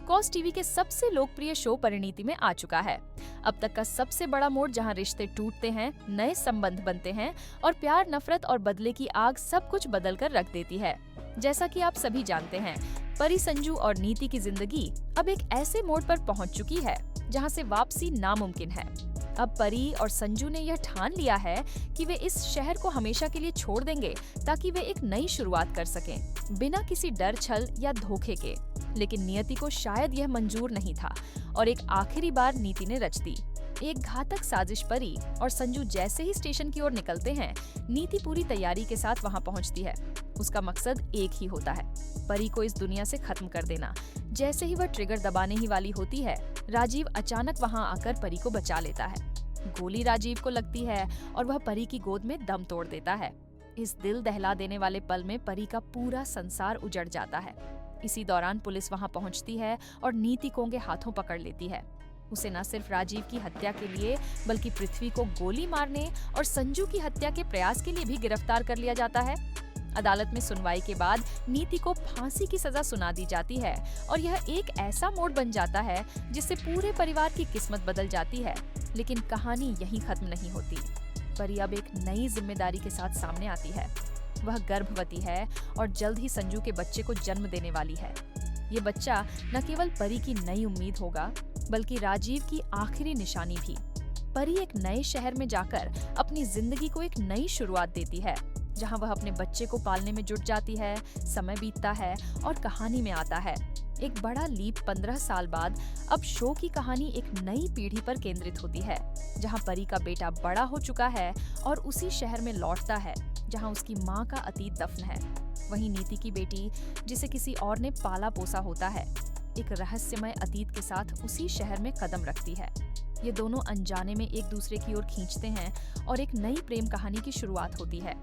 Cos TV के सबसे लोकप्रिय शो परिणीति में आ चुका है। अब तक का सबसे बड़ा मोड़ जहां रिश्ते टूटते हैं, नए संबंध बनते हैं और प्यार, नफरत और बदले की आग सब कुछ बदल कर रख देती है। जैसा कि आप सभी जानते हैं, परी, संजू और नीति की जिंदगी अब एक ऐसे मोड़ पर पहुंच चुकी है जहां से वापसी नामुमकिन है। अब परी और संजू ने यह ठान लिया है कि वे इस शहर को हमेशा के लिए छोड़ देंगे ताकि वे एक नई शुरुआत कर सकें, बिना किसी डर, छल या धोखे के। लेकिन नियति को शायद यह मंजूर नहीं था और एक आखिरी बार नीति ने रच दी। एक घातक साजिश परी और संजू जैसे ही स्टेशन की ओर निकलते हैं, नीति पूरी तैयारी के साथ वहां पहुंचती है। उसका मकसद एक ही होता है, परी को इस दुनिया से खत्म कर देना। जैसे ही वह ट्रिगर दबाने ही वाली होती है, राजीव अचानक वहां आकर परी को बचा लेता है। गोली राजीव को लगती है और वह परी की गोद में दम तोड़ देता है। इस दिल दहला देने वाले पल में परी का पूरा संसार उजड़ जाता है। इसी दौरान पुलिस वहां पहुंचती है और नीति को उनके हाथों पकड़ लेती है। उसे न सिर्फ राजीव की हत्या के लिए बल्कि पृथ्वी को गोली मारने और संजू की हत्या के प्रयास के लिए भी गिरफ्तार कर लिया जाता है। अदालत में सुनवाई के बाद नीति को फांसी की सजा सुना दी जाती है और यह एक ऐसा मोड़ बन जाता है जिससे पूरे परिवार की किस्मत बदल जाती है। लेकिन कहानी यहीं खत्म नहीं होती। परी अब एक नई जिम्मेदारी के साथ सामने आती है। वह गर्भवती है और जल्द ही संजू के बच्चे को जन्म देने वाली है। ये बच्चा न केवल परी की नई उम्मीद होगा बल्कि राजीव की आखिरी निशानी भी। परी एक नए शहर में जाकर अपनी जिंदगी को एक नई शुरुआत देती है, जहां वह अपने बच्चे को पालने में जुट जाती है। समय बीतता है और कहानी में आता है एक बड़ा लीप। 15 साल बाद अब शो की कहानी एक नई पीढ़ी पर केंद्रित होती है, जहां परी का बेटा बड़ा हो चुका है और उसी शहर में लौटता है जहां उसकी मां का अतीत दफन है। वहीं नीति की बेटी, जिसे किसी और ने पाला पोसा होता है, एक रहस्यमय अतीत के साथ उसी शहर में कदम रखती है। ये दोनों अनजाने में एक दूसरे की ओर खींचते हैं और एक नई प्रेम कहानी की शुरुआत होती है।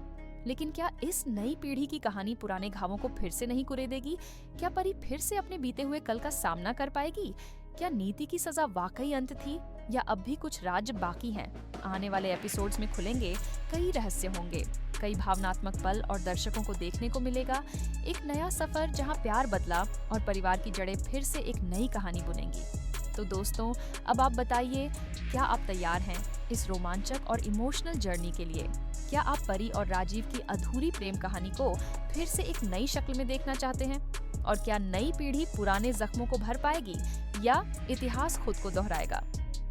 लेकिन क्या इस नई पीढ़ी की कहानी पुराने घावों को फिर से नहीं कुरेदेगी? क्या परी फिर से अपने बीते हुए कल का सामना कर पाएगी? क्या नीति की सजा वाकई अंत थी या अब भी कुछ राज बाकी हैं? आने वाले एपिसोड्स में खुलेंगे कई रहस्य होंगे, कई भावनात्मक पल और दर्शकों को देखने को मिलेगा एक नया सफर जहां प्यार बदला और परिवार की जड़ें फिर से एक नई कहानी बुनेंगी। तो दोस्तों, अब आप बताइए, क्या आप तैयार हैं इस रोमांचक और इमोशनल जर्नी के लिए? क्या आप परी और राजीव की अधूरी प्रेम कहानी को फिर से एक नई शक्ल में देखना चाहते हैं? और क्या नई पीढ़ी पुराने जख्मों को भर पाएगी या इतिहास खुद को दोहराएगा?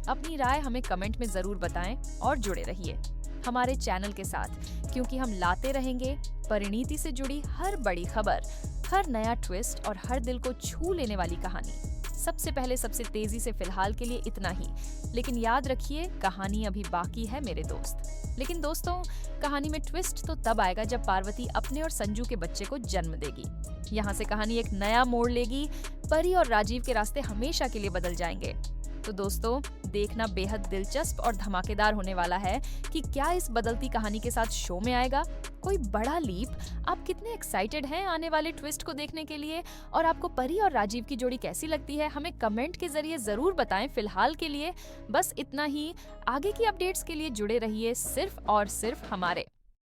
अपनी राय हमें कमेंट में जरूर बताएं और जुड़े रहिए हमारे चैनल के साथ, क्योंकि हम लाते रहेंगे परिणीति से जुड़ी हर बड़ी खबर, हर नया ट्विस्ट और हर दिल को छू लेने वाली कहानी। सबसे पहले सबसे तेजी से फिलहाल के लिए इतना ही, लेकिन याद रखिए, कहानी अभी बाकी है मेरे दोस्त। लेकिन दोस्तों, कहानी में ट्विस्ट तो तब आएगा जब पार्वती अपने और संजू के बच्चे को जन्म देगी। यहाँ से कहानी एक नया मोड़ लेगी। परी और राजीव के रास्ते हमेशा के लिए बदल जाएंगे। तो दोस्तों, देखना बेहद दिलचस्प और धमाकेदार होने वाला है कि क्या इस बदलती कहानी के साथ शो में आएगा कोई बड़ा लीप। आप कितने एक्साइटेड हैं आने वाले ट्विस्ट को देखने के लिए? और आपको परी और राजीव की जोड़ी कैसी लगती है? हमें कमेंट के जरिए जरूर बताएं। फिलहाल के लिए बस इतना ही। आगे की अपडेट्स के लिए जुड़े रहिए सिर्फ और सिर्फ हमारे